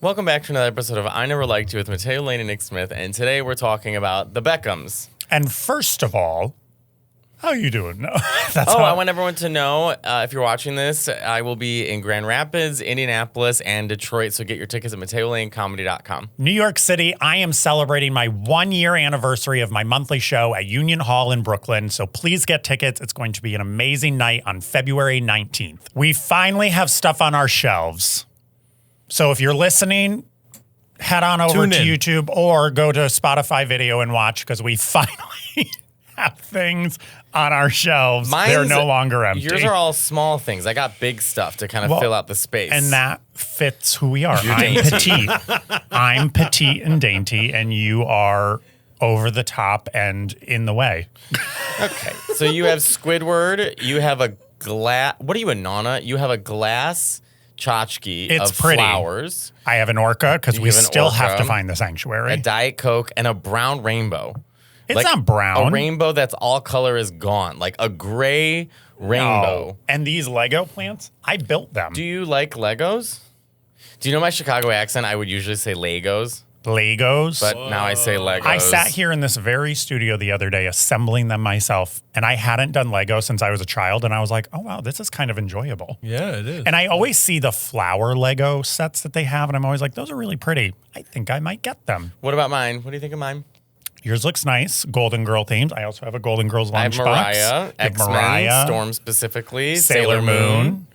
Welcome back to another episode of I Never Liked You with Matteo, Lane, and Nick Smith, and today we're talking about the Beckhams. And first of all, how you doing? No, I want everyone to know, if you're watching this, I will be in Grand Rapids, Indianapolis, and Detroit, so get your tickets at MatteoLaneComedy.com. New York City, I am celebrating my 1-year anniversary of my monthly show at Union Hall in Brooklyn, so please get tickets. It's going to be an amazing night on February 19th. We finally have stuff on our shelves. So if you're listening, head on over to YouTube or go to Spotify video and watch because we finally have things on our shelves. They're no longer empty. Yours are all small things. I got big stuff to kind of fill out the space. And that fits who we are. I'm petite. I'm petite and dainty, and you are over the top and in the way. Okay. So you have Squidward. You have a glass. What are you, a Nana? You have a glass tchotchke of flowers. I have an orca because we still have to find the sanctuary. A Diet Coke and a brown rainbow. It's not brown. A rainbow that's all color is gone. Like a gray rainbow. No. And these Lego plants, I built them. Do you like Legos? Do you know my Chicago accent? I would usually say Legos. Legos. But now I say Legos. I sat here in this very studio the other day assembling them myself, and I hadn't done Lego since I was a child, and I was like, oh, wow, this is kind of enjoyable. Yeah, it is. And I always see the flower Lego sets that they have, and I'm always like, those are really pretty. I think I might get them. What about mine? What do you think of mine? Yours looks nice. Golden Girl themed. I also have a Golden Girls lunchbox. I have Mariah. X-Men, Storm specifically. Sailor Moon.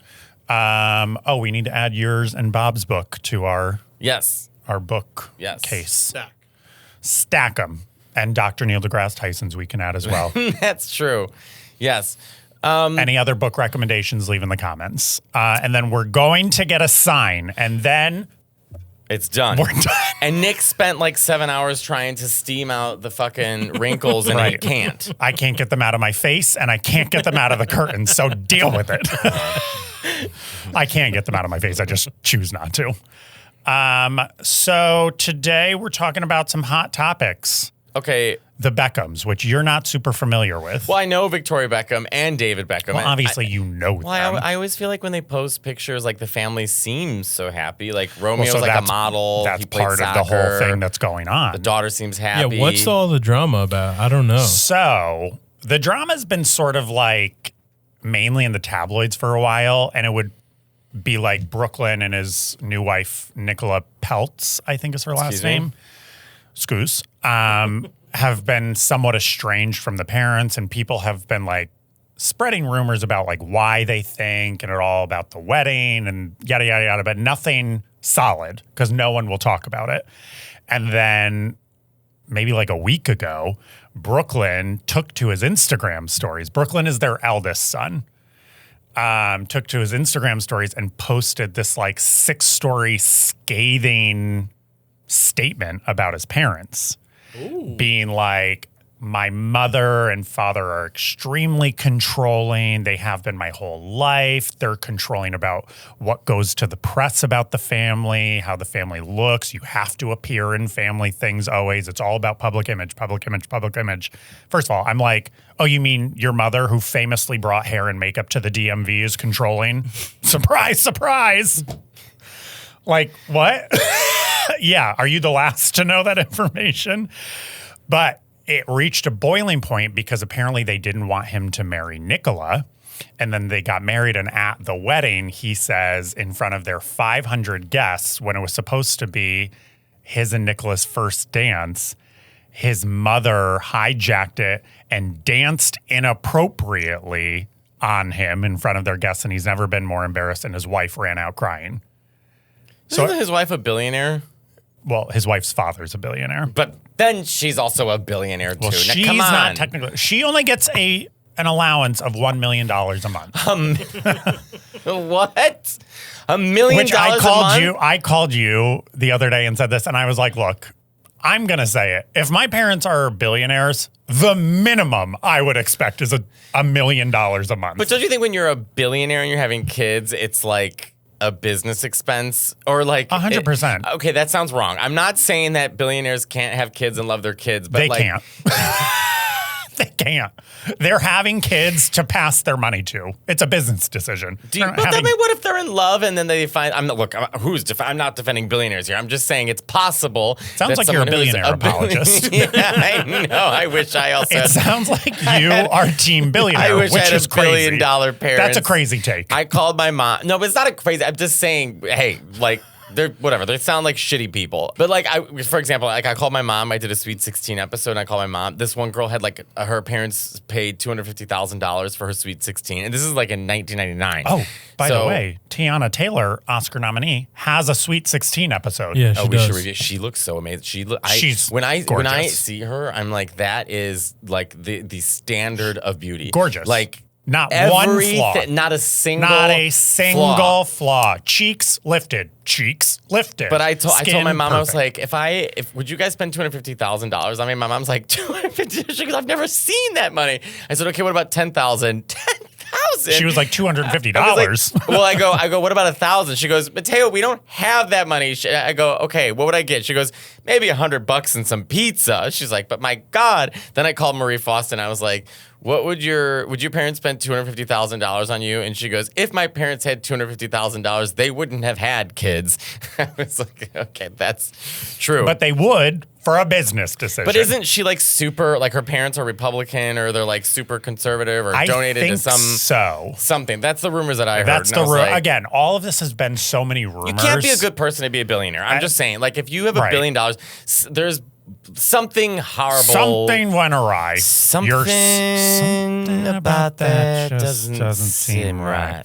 We need to add yours and Bob's book to our book case. Stack them. And Dr. Neil deGrasse Tyson's we can add as well. That's true. Yes. Any other book recommendations, leave in the comments. And then we're going to get a sign. And then it's done. We're done. And Nick spent like 7 hours trying to steam out the fucking wrinkles, and he can't. I can't get them out of my face, and I can't get them out of the curtains, so deal with it. I can't get them out of my face. I just choose not to. So today we're talking about some hot topics. Okay. The Beckhams, which you're not super familiar with. Well, I know Victoria Beckham and David Beckham. Well, obviously you know them. I always feel like when they post pictures, like the family seems so happy. Like Romeo's like a model. That's part of the whole thing that's going on. The daughter seems happy. Yeah, what's all the drama about? I don't know. So the drama's been sort of like mainly in the tabloids for a while, and it would be like Brooklyn and his new wife, Nicola Peltz, I think is her last name. Scoos. Have been somewhat estranged from the parents, and people have been like spreading rumors about like why they think, and it all about the wedding and yada, yada, yada, but nothing solid because no one will talk about it. And then maybe like a week ago, Brooklyn took to his Instagram stories. Brooklyn is their eldest son. Took to his Instagram stories and posted this like 6-story scathing statement about his parents. Ooh. Being like, my mother and father are extremely controlling. They have been my whole life. They're controlling about what goes to the press about the family, how the family looks. You have to appear in family things always. It's all about public image, public image, public image. First of all, I'm like, oh, you mean your mother who famously brought hair and makeup to the DMV is controlling? Surprise, surprise. Like, what? Yeah, are you the last to know that information? But it reached a boiling point because apparently they didn't want him to marry Nicola. And then they got married, and at the wedding, he says, in front of their 500 guests, when it was supposed to be his and Nicola's first dance, his mother hijacked it and danced inappropriately on him in front of their guests, and he's never been more embarrassed, and his wife ran out crying. Isn't his wife a billionaire? Well, his wife's father's a billionaire. But then she's also a billionaire, too. Well, she's not technically. She only gets an allowance of $1 million a month. What? $1 million Which I called you the other day and said this, and I was like, look, I'm going to say it. If my parents are billionaires, the minimum I would expect is $1 million a month. But don't you think when you're a billionaire and you're having kids, it's like a business expense or like 100%. Okay, that sounds wrong. I'm not saying that billionaires can't have kids and love their kids, but they like can't. They can't. They're having kids to pass their money to. It's a business decision. What if they're in love and then they find? I'm not defending billionaires here. I'm just saying it's possible. Sounds like you're a billionaire apologist. Yeah, I know. I wish I also. It sounds like you are team billionaire. I wish which I had is $1 billion parents. That's a crazy take. I called my mom. No, but it's not a crazy. I'm just saying. Hey, like. They're whatever. They sound like shitty people. But like, for example, like I called my mom. I did a Sweet 16 episode, and I called my mom. This one girl had like her parents paid $250,000 for her Sweet 16, and this is like in 1999. Oh, by the way, Tiana Taylor, Oscar nominee, has a Sweet 16 episode. Yeah, she does. Should review. She looks so amazing. She's when I gorgeous. see her, I'm like, that is like the standard of beauty. Gorgeous. Like. Not one flaw. Not a single flaw. Cheeks lifted. But I told my mom, perfect. I was like, would you guys spend $250,000? I mean, my mom's like, $250,000? She goes, I've never seen that money. I said, okay, what about $10,000? $10,000? She was like $250. Like, well, I go, what about $1,000? She goes, Matteo, we don't have that money. I go, okay, what would I get? She goes, maybe $100 and some pizza. She's like, but my God. Then I called Marie Faustin. I was like, would your parents spend $250,000 on you? And she goes, if my parents had $250,000, they wouldn't have had kids. I was like, okay, that's true. But they would for a business decision. But isn't she like super, like her parents are Republican or they're like super conservative or donated to something? That's the rumors that I heard. That's the rumor. Again, all of this has been so many rumors. You can't be a good person to be a billionaire. I'm just saying, like if you have $1 billion, there's something horrible. Something went awry. Something about that doesn't seem right.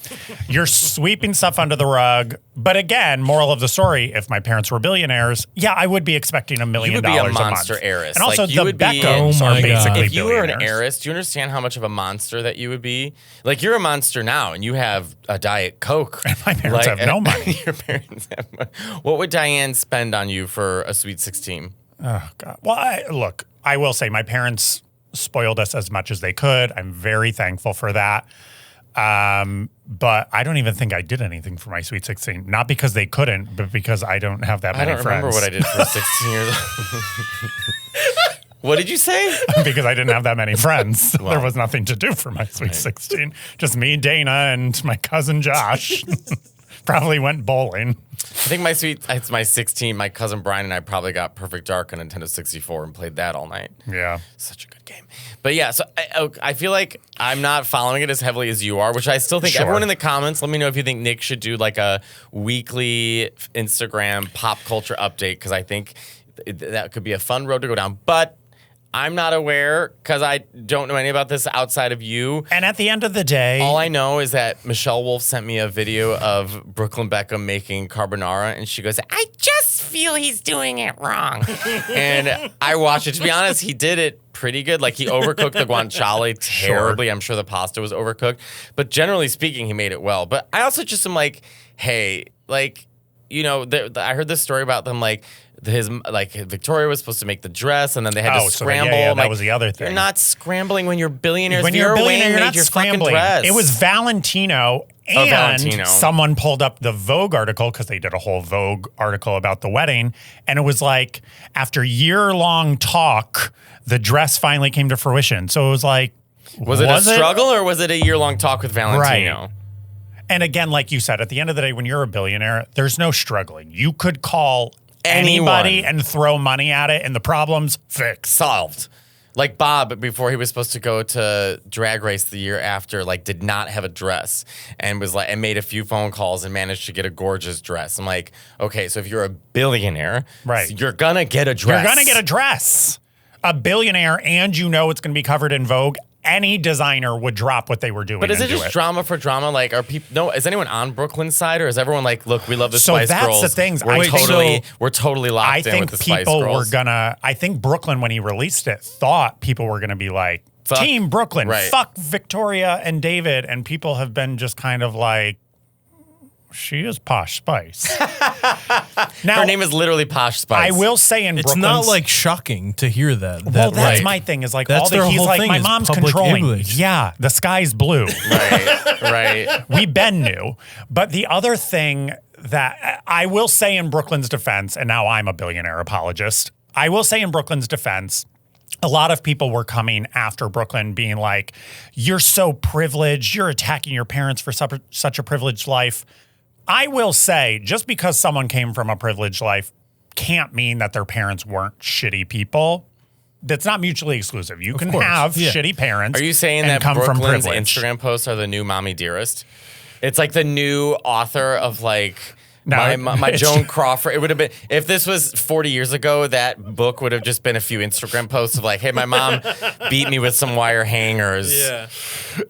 You're sweeping stuff under the rug. But again, moral of the story, if my parents were billionaires, yeah, I would be expecting $1 million a month. You would be a monster heiress. And also like, the Beckhams are basically if you were an billionaires. heiress, do you understand how much of a monster that you would be? Like you're a monster now and you have a Diet Coke. And my parents have no money. Your parents have money. What would Diane spend on you for a Sweet 16? Oh, God. Well, I will say my parents spoiled us as much as they could. I'm very thankful for that. But I don't even think I did anything for my Sweet 16. Not because they couldn't, but because I don't have that many friends. I don't remember what I did for 16 years old. What did you say? Because I didn't have that many friends. Well, there was nothing to do for my Sweet 16. Just me, Dana, and my cousin Josh. Probably went bowling. I think it's my 16. My cousin Brian and I probably got Perfect Dark on Nintendo 64 and played that all night. Yeah. Such a good game. But yeah, so I feel like I'm not following it as heavily as you are, which I still think everyone in the comments, let me know if you think Nick should do like a weekly Instagram pop culture update because I think that could be a fun road to go down. But I'm not aware because I don't know any about this outside of you. And at the end of the day, all I know is that Michelle Wolf sent me a video of Brooklyn Beckham making carbonara, and she goes, I just feel he's doing it wrong. And I watched it. To be honest, he did it pretty good. Like, he overcooked the guanciale terribly. Sure. I'm sure the pasta was overcooked. But generally speaking, he made it well. But I also just am like, hey, like, you know, I heard this story about them, like, Victoria was supposed to make the dress, and then they had to scramble. Yeah, that was the other thing. You're not scrambling when you're billionaires. When you're a billionaire, you're not scrambling. Dress. It was Valentino, and someone pulled up the Vogue article because they did a whole Vogue article about the wedding, and it was like after year-long talk, the dress finally came to fruition. So it was like, was it a struggle or was it a year-long talk with Valentino? Right. And again, like you said, at the end of the day, when you're a billionaire, there's no struggling. You could call anybody and throw money at it, and the problem's fixed. Solved. Like Bob, before he was supposed to go to Drag Race the year after, like did not have a dress and was like, and made a few phone calls and managed to get a gorgeous dress. I'm like, okay, so if you're a billionaire, right, you're gonna get a dress. You're gonna get a dress. A billionaire, and you know it's gonna be covered in Vogue. Any designer would drop what they were doing. But is it just drama for drama? Like, are people? No, is anyone on Brooklyn's side, or is everyone like, look, we love the Spice Girls? So that's the things. We're totally locked in with the Spice Girls. I think Brooklyn, when he released it, thought people were gonna be like, Team Brooklyn, fuck Victoria and David, and people have been just kind of like, she is Posh Spice. Now, her name is literally Posh Spice. I will say it's not like shocking to hear that. Well, that's my thing. Is like all the he's like my mom's controlling. Image. Yeah, the sky's blue. Right. We been knew, but the other thing that I will say in Brooklyn's defense, and now I'm a billionaire apologist. I will say in Brooklyn's defense, a lot of people were coming after Brooklyn being like, you're so privileged. You're attacking your parents for such a privileged life. I will say, just because someone came from a privileged life can't mean that their parents weren't shitty people. That's not mutually exclusive. You can have shitty parents. Are you saying and that come from Brooklyn's privilege. Instagram posts are the new Mommy Dearest? It's like the new author of like No, my Joan Crawford. It would have been, if this was 40 years ago, that book would have just been a few Instagram posts of like, hey, my mom beat me with some wire hangers. Yeah.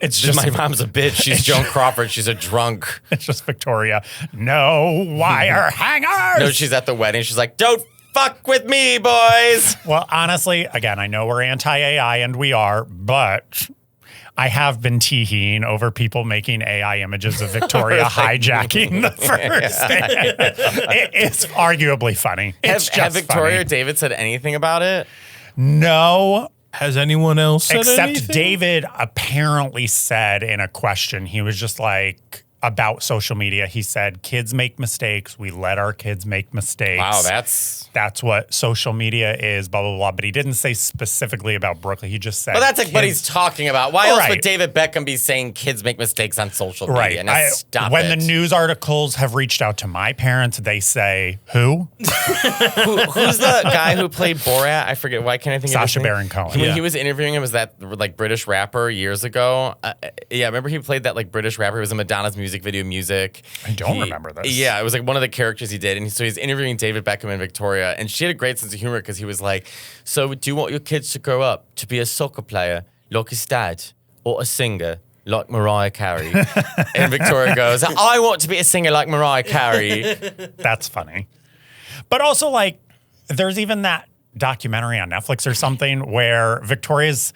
It's just My mom's a bitch. She's Joan Crawford. She's a drunk. It's just Victoria. No wire hangers. No, she's at the wedding. She's like, don't fuck with me, boys. Well, honestly, again, I know we're anti-AI and we are, but I have been teeing over people making AI images of Victoria hijacking the first day. It's arguably funny. It's Have just Victoria or funny. David said anything about it? No, Has anyone else said except anything? David apparently said in a question, he was just like, about social media, he said, kids make mistakes. We let our kids make mistakes. Wow, That's what social media is, blah, blah, blah. But he didn't say specifically about Brooklyn. He just said Well, that's like what kids- he's talking about. Why else Right. would David Beckham be saying kids make mistakes on social Right. media? Now, stop when it. the news articles have reached out to my parents, they say, who? Who's the guy who played Borat? I forget. Why can't I think of his Sacha name? Baron Cohen. When Yeah. he was interviewing him, was that like British rapper years ago? Yeah, remember he played that like British rapper. It was in Madonna's music video, Music. I don't remember this. Yeah, it was like one of the characters he did. And so he's interviewing David Beckham and Victoria. And she had a great sense of humor because he was like, so do you want your kids to grow up to be a soccer player like his dad or a singer like Mariah Carey? And Victoria goes, I want to be a singer like Mariah Carey. That's funny. But also, like, there's even that documentary on Netflix or something where Victoria's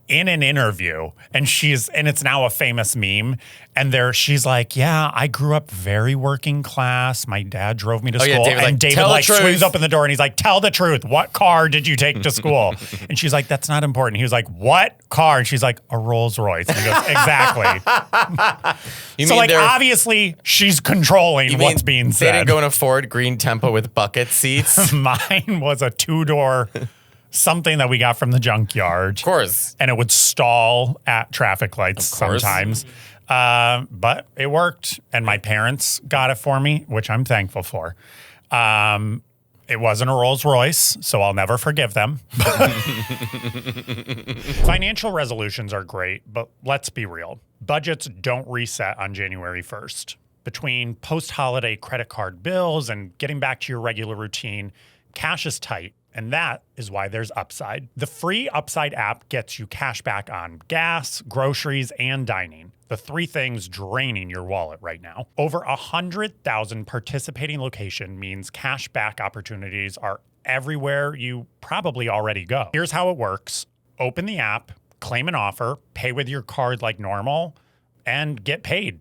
in an interview and it's now a famous meme. And she's like, yeah, I grew up very working class. My dad drove me to school. David's like, and David "Tell the like truth." swings up in the door and he's like, tell the truth. What car did you take to school? And she's like, that's not important. He was like, what car? And she's like, a Rolls Royce. And he goes, exactly. You So mean like, they're- obviously she's controlling you mean what's being They said. didn't go in a Ford Green Tempo with bucket seats. Mine was a 2-door something that we got from the junkyard. Of course. And it would stall at traffic lights Of course. sometimes. But it worked. And my parents got it for me, which I'm thankful for. It wasn't a Rolls Royce, so I'll never forgive them. Financial resolutions are great, but let's be real. Budgets don't reset on January 1st. Between post-holiday credit card bills and getting back to your regular routine, cash is tight. And that is why there's Upside. The free Upside app gets you cash back on gas, groceries, and dining. The 3 things draining your wallet right now. Over 100,000 participating location means cash back opportunities are everywhere you probably already go. Here's how it works. Open the app, claim an offer, pay with your card like normal, and get paid.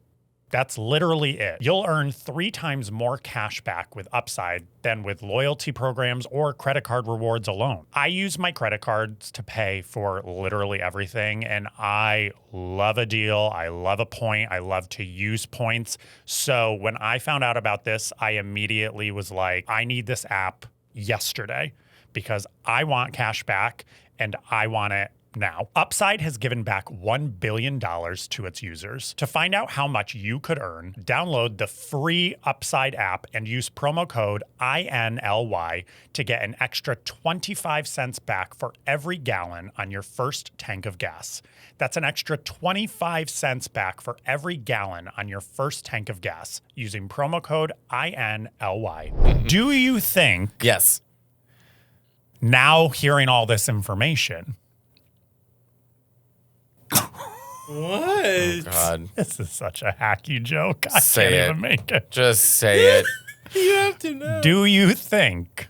That's literally it. You'll earn 3 times more cash back with Upside than with loyalty programs or credit card rewards alone. I use my credit cards to pay for literally everything, and I love a deal. I love a point. I love to use points. So when I found out about this, I immediately was like, I need this app yesterday because I want cash back and I want it now. Upside has given back $1 billion to its users. To find out how much you could earn, download the free Upside app and use promo code INLY to get an extra 25 cents back for every gallon on your first tank of gas. That's an extra 25 cents back for every gallon on your first tank of gas using promo code INLY. Do you think, Yes. now hearing all this information, What? God. this is such a hacky joke. I Say can't it. even make it. Just say it. You have to know. Do you think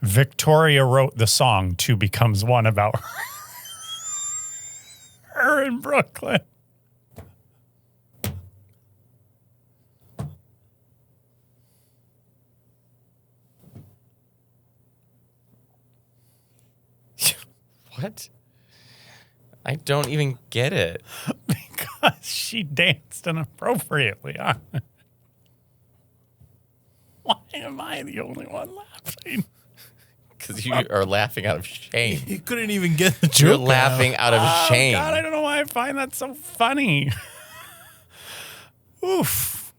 Victoria wrote the song Two Becomes One about her in Brooklyn? What? I don't even get it. Because she danced inappropriately on it. Why am I the only one laughing? because you are laughing out of shame. You couldn't even get the joke. You're laughing out of shame. God, I don't know why I find that so funny. Oof.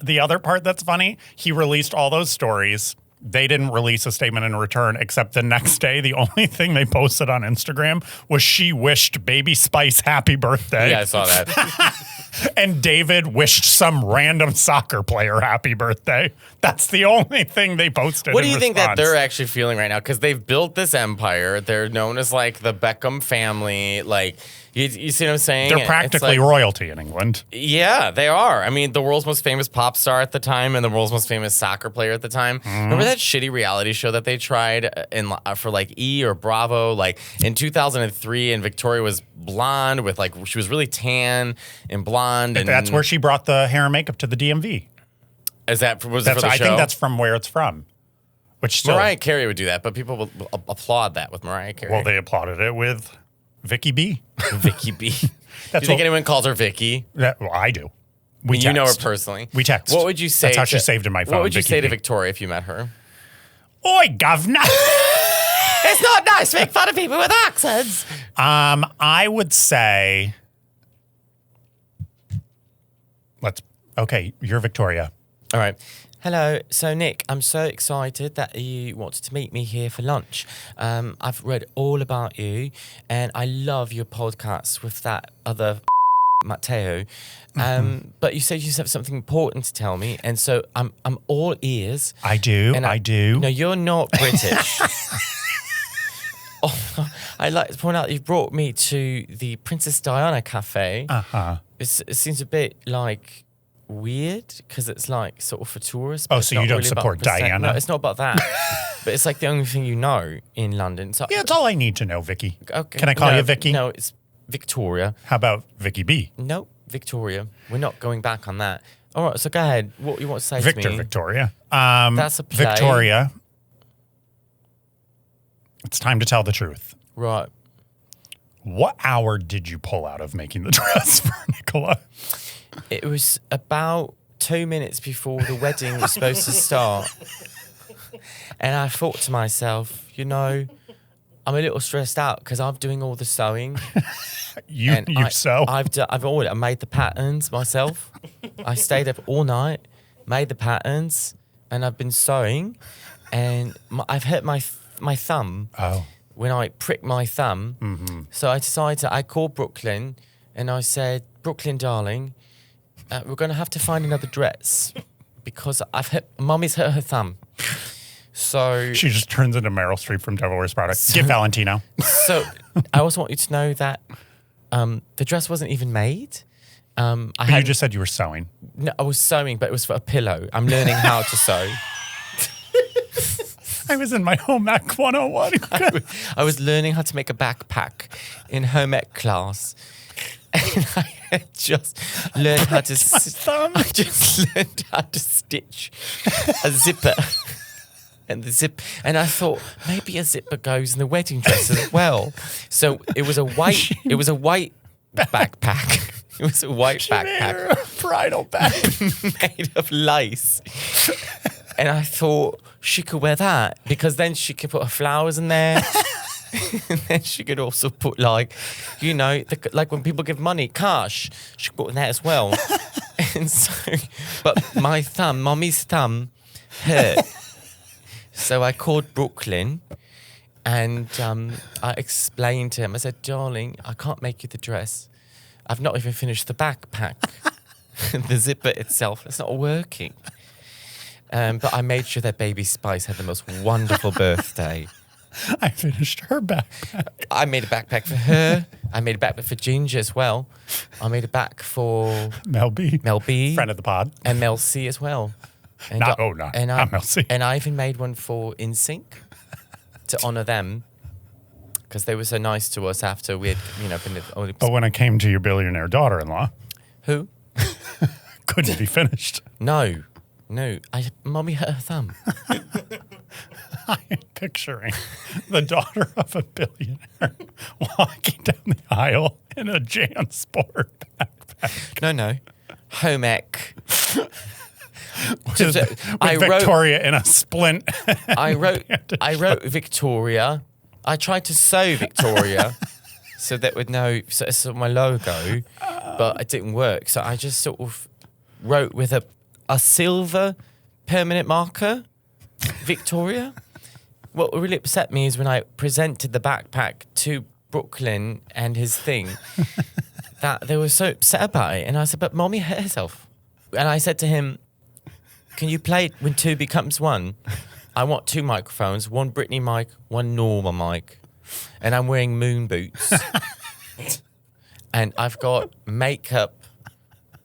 The other part that's funny, he released all those stories. They didn't release a statement in return, except the next day, the only thing they posted on Instagram was she wished Baby Spice happy birthday. Yeah, I saw that. And David wished some random soccer player happy birthday. That's the only thing they posted. What do you think that response. they're actually feeling right now? Because they've built this empire. They're known as like the Beckham family. Like, you see what I'm saying? They're It's practically like, royalty in England. yeah, they are. I mean, the world's most famous pop star at the time and the world's most famous soccer player at the time. Remember that shitty reality show that they tried for like E or Bravo? Like in 2003, and Victoria was blonde with like, she was really tan and blonde. And That's where she brought the hair and makeup to the DMV. was it for the show? I think that's from where it's from. Which still, Mariah Carey would do that, but people will applaud that with Mariah Carey. well, they applauded it with Vicky B. Vicky B. Do you That's think what- anyone calls her Vicky? Well, I do. We You know her text. personally. We text. What would you say? That's how she's saved in my phone. What would you Vicky say to B. Victoria if you met her? Oi, governor. It's not nice to make fun of people with accents. I would say, okay, you're Victoria. All right. Hello. So, Nick, I'm so excited that you wanted to meet me here for lunch. I've read all about you, and I love your podcast with that other Matteo. But you said you have something important to tell me, and so I'm all ears. I do. And I do. No, you're not British. Oh, I'd like to point out you brought me to the Princess Diana Cafe. Uh-huh. It seems a bit like weird because it's like sort of for tourists. Oh, but it's so not you don't really about support percent- Diana? No, it's not about that. But it's like the only thing you know in London. So, Yeah, it's all I need to know, Vicky. okay. Can I call No, you Vicky? No, it's Victoria. How about Vicky B? No, Victoria. We're not going back on that. All right, so go ahead. What you want to say to Victor me? Victoria. That's a play. Victoria. It's time to tell the truth. Right. What hour did you pull out of making the dress for Nicola? It was about 2 minutes before the wedding was supposed to start. And I thought to myself, you know, I'm a little stressed out because I'm doing all the sewing. You sew? I made the patterns myself. I stayed up all night, made the patterns, and I've been sewing. And I've hurt my thumb. Oh. When I pricked my thumb. So I decided, I called Brooklyn and I said, Brooklyn, darling, we're going to have to find another dress because Mummy's hurt her thumb. So She just turns into Meryl Streep from Devil Wears Prada. Get Valentino. So I also want you to know that the dress wasn't even made. You just said you were sewing. No, I was sewing, but it was for a pillow. I'm learning how to sew. I was in my home ec 101. I was learning how to make a backpack in home ec class. And I had just learned how to I just learned how to stitch a zipper. And I thought maybe a zipper goes in the wedding dress as well. So it was a white backpack. It was a white backpack. A bridal bag. Made of lace. And I thought she could wear that because then she could put her flowers in there. And then she could also put like when people give money, cash, she could put in that as well. And so, but Mommy's thumb hurt. So I called Brooklyn and I explained to him, I said, darling, I can't make you the dress. I've not even finished the backpack. The zipper itself, it's not working. But I made sure that Baby Spice had the most wonderful birthday. I finished her backpack. I made a backpack for her. I made a backpack for Ginger as well. I made a back for Mel B. Friend of the pod. And Mel C as well. And not Mel C. And I even made one for InSync to honour them because they were so nice to us after we had, been only. But when it came to your billionaire daughter-in-law, Who? couldn't be finished. No. Mommy hurt her thumb. I am picturing the daughter of a billionaire walking down the aisle in a JanSport backpack. No. Home ec. With Victoria in a splint. I wrote Victoria. I tried to sew Victoria so that would know so my logo, but it didn't work. So I just sort of wrote with a silver permanent marker, Victoria. What really upset me is when I presented the backpack to Brooklyn and his thing, that they were so upset about it. And I said, but Mommy hurt herself. And I said to him, can you play When Two Becomes One? I want 2 microphones, one Britney mic, one normal mic. And I'm wearing moon boots. And I've got makeup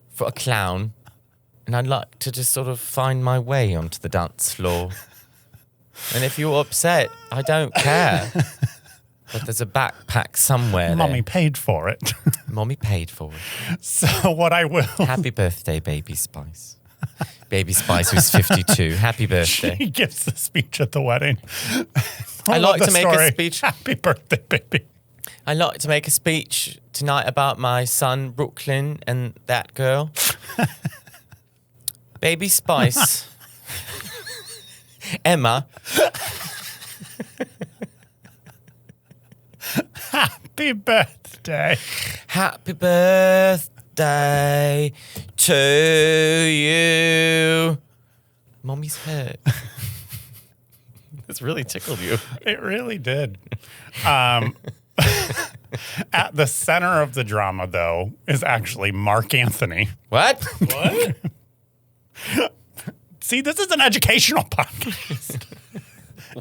for a clown. And I'd like to just sort of find my way onto the dance floor. And if you're upset, I don't care. But there's a backpack somewhere. Mommy paid for it. Mommy paid for it. So what I will... Happy birthday, Baby Spice. Baby Spice was 52. Happy birthday. She gives the speech at the wedding. I like to make a speech. Happy birthday, baby. I like to make a speech tonight about my son, Brooklyn, and that girl. Baby Spice. Emma. Happy birthday. Happy birthday to you. Mommy's hurt. This really tickled you. It really did. At the center of the drama, though, is actually Mark Anthony. What? What? See, this is an educational podcast.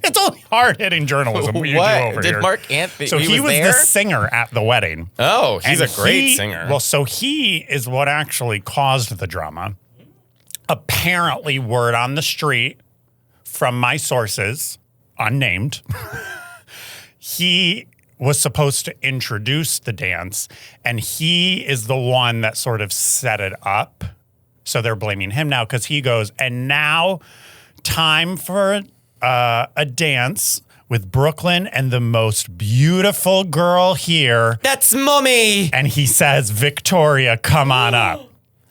It's only hard-hitting journalism we do over Did here. Mark Anthony? So he was there? the singer at the wedding. Oh, he's And a great singer. Well, so he is what actually caused the drama. Apparently, word on the street from my sources, unnamed, he was supposed to introduce the dance, and he is the one that sort of set it up. So they're blaming him now because he goes, and now time for a dance with Brooklyn and the most beautiful girl here. That's Mommy. And he says, Victoria, come on up.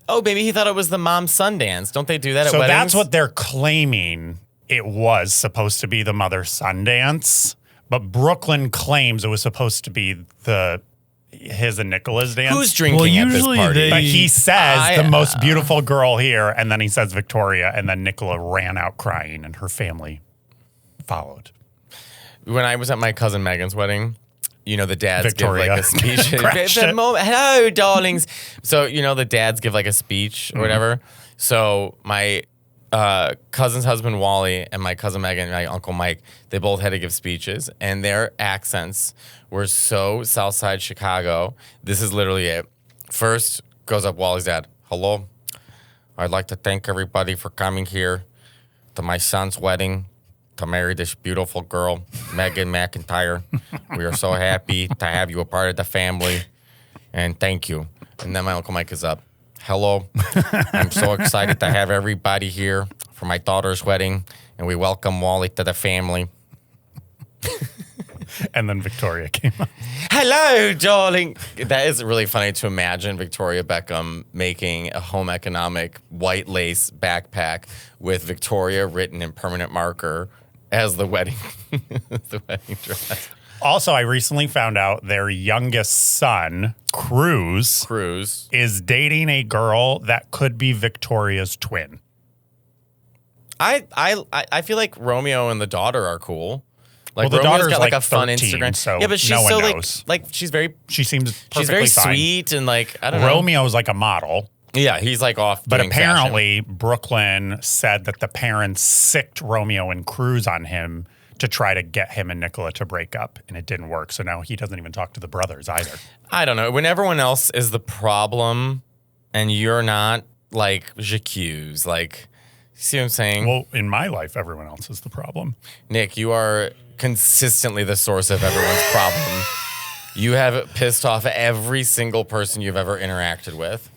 Oh, baby, he thought it was the mom-son dance. Don't they do that at So weddings? that's what they're claiming it was supposed to be, the mother-son dance. But Brooklyn claims it was supposed to be his and Nicola's dance. Who's drinking Well, at this usually party? But he says the the most beautiful girl here, and then he says Victoria, and then Nicola ran out crying, and her family followed. When I was at my cousin Megan's wedding, you know, the dads Victoria give like a speech. crashed it. Hello, darlings. So, you know, the dads give like a speech or whatever. So my cousin's husband, Wally, and my cousin Megan and my uncle Mike, they both had to give speeches. And their accents were so Southside Chicago. This is literally it. First goes up Wally's dad. Hello. I'd like to thank everybody for coming here to my son's wedding to marry this beautiful girl, Megan McIntyre. We are so happy to have you a part of the family, and thank you. And then my Uncle Mike is up. Hello. I'm so excited to have everybody here for my daughter's wedding, and we welcome Wally to the family. And then Victoria came up. Hello, darling. That is really funny to imagine Victoria Beckham making a home economic white lace backpack with Victoria written in permanent marker as the wedding, the wedding dress. Also, I recently found out their youngest son, Cruz, is dating a girl that could be Victoria's twin. I feel like Romeo and the daughter are cool. Like, Well, the Romeo's daughter's got like like a fun 13, Instagram. so yeah, but she's no one so knows. like she's very She seems perfectly she's very fine. sweet and like I don't know. Romeo's like a model. Yeah, he's like off. But doing apparently, Brooklyn said that the parents sicked Romeo and Cruz on him to try to get him and Nicola to break up, and it didn't work. So now he doesn't even talk to the brothers either. fashion. I don't know. When everyone else is the problem and you're not, like, j'accuse. Like, see what I'm saying? Well, in my life, everyone else is the problem. Nick, you are consistently the source of everyone's problem. You have pissed off every single person you've ever interacted with.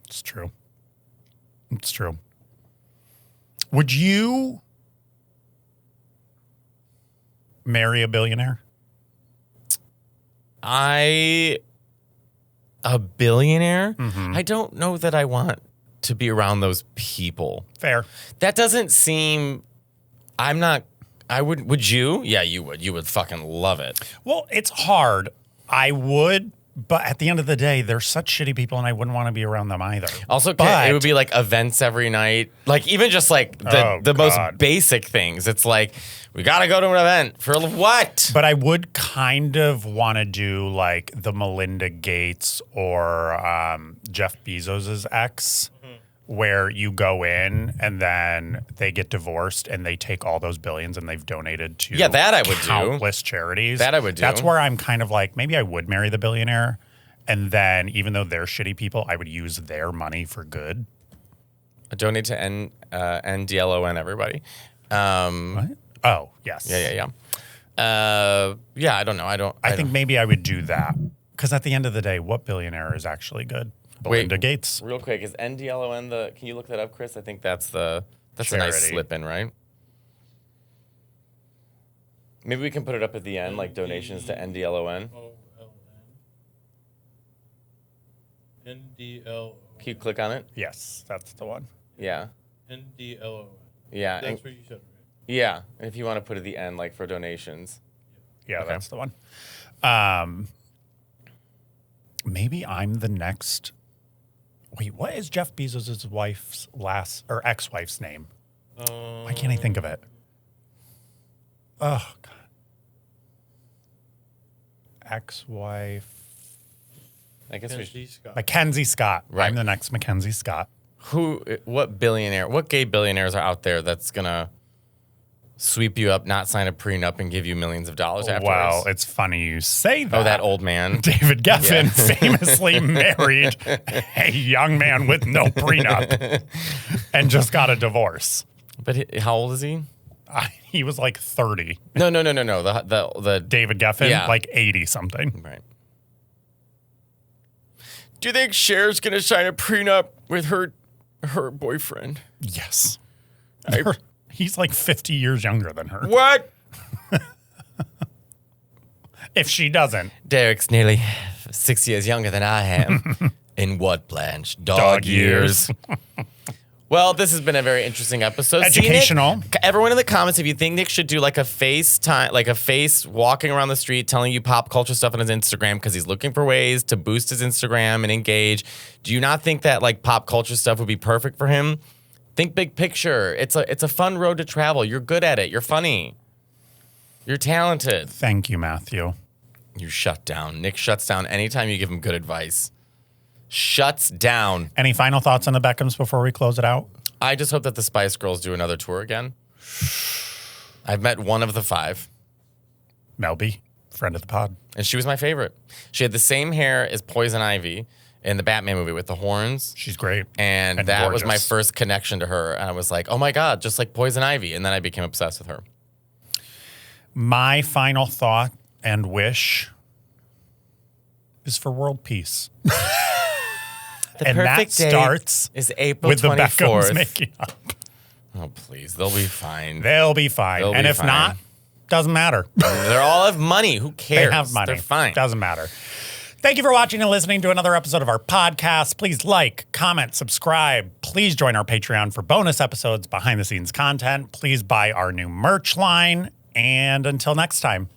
It's true. It's true. Would you marry a billionaire? A billionaire? Mm-hmm. I don't know that I want to be around those people. Fair. That doesn't seem. Would you? Yeah, you would. You would fucking love it. Well, it's hard. I would, but at the end of the day, they're such shitty people, and I wouldn't want to be around them either. Also, But- it would be like events every night. Like even just like the most basic things. It's like we got to go to an event for what? But I would kind of want to do like the Melinda Gates or Jeff Bezos' ex, where you go in and then they get divorced and they take all those billions and they've donated to that I would do. countless charities. That I would do. That's where I'm kind of like, maybe I would marry the billionaire. And then even though they're shitty people, I would use their money for good. Donate to NDLON, everybody. What? Oh, yes. Yeah. I don't know. I think maybe I would do that. Because at the end of the day, what billionaire is actually good? Melinda Gates. Real quick, is NDLON can you look that up, Chris? I think that's a nice Charity. slip in, right? Maybe we can put it up at the end, like donations to NDLON. NDL. Can you click on it? Yes, that's the one. Yeah. NDLO. Yeah. That's what you said, right? Yeah. And if you want to put it at the end, like for donations. Yeah, Okay. that's the one. Maybe I'm the next. Wait, what is Jeff Bezos' wife's ex-wife's name? Why can't I think of it? Oh, God. Ex-wife. I guess we should. Mackenzie Scott. Mackenzie Scott. Right. I'm the next Mackenzie Scott. What gay billionaires are out there that's going to sweep you up, not sign a prenup, and give you millions of dollars afterwards? Wow, it's funny you say that. Oh, that old man. David Geffen famously married a young man with no prenup and just got a divorce. But how old is he? He was like 30. No. The David Geffen, Yeah. like 80 something. Right. Do you think Cher's going to sign a prenup with her boyfriend? Yes. He's like 50 years younger than her. What? If she doesn't. Derek's nearly 6 years younger than I am. In what, Blanche? Dog years. Well, this has been a very interesting episode. Educational. See, Nick, everyone in the comments, if you think Nick should do like a face walking around the street telling you pop culture stuff on his Instagram because he's looking for ways to boost his Instagram and engage. Do you not think that like pop culture stuff would be perfect for him? Think big picture. It's a fun road to travel. You're good at it. You're funny. You're talented. Thank you, Matthew. You shut down. Nick shuts down anytime you give him good advice. Shuts down. Any final thoughts on the Beckhams before we close it out? I just hope that the Spice Girls do another tour again. I've met one of the 5, Melby, friend of the pod. and she was my favorite. She had the same hair as Poison Ivy in the Batman movie with the horns. She's great. And that was my first connection to her. And I was like, oh my God, just like Poison Ivy. And then I became obsessed with her. My final thought and wish is for world peace. The perfect day starts is April with 24th. the Beckhams making up. Oh, please. They'll be fine. They'll be fine. They'll and be if fine. not, doesn't matter. They all have money. Who cares? They have money. They're fine. Doesn't matter. Thank you for watching and listening to another episode of our podcast. Please like, comment, subscribe. Please join our Patreon for bonus episodes, behind the scenes content. Please buy our new merch line. And until next time.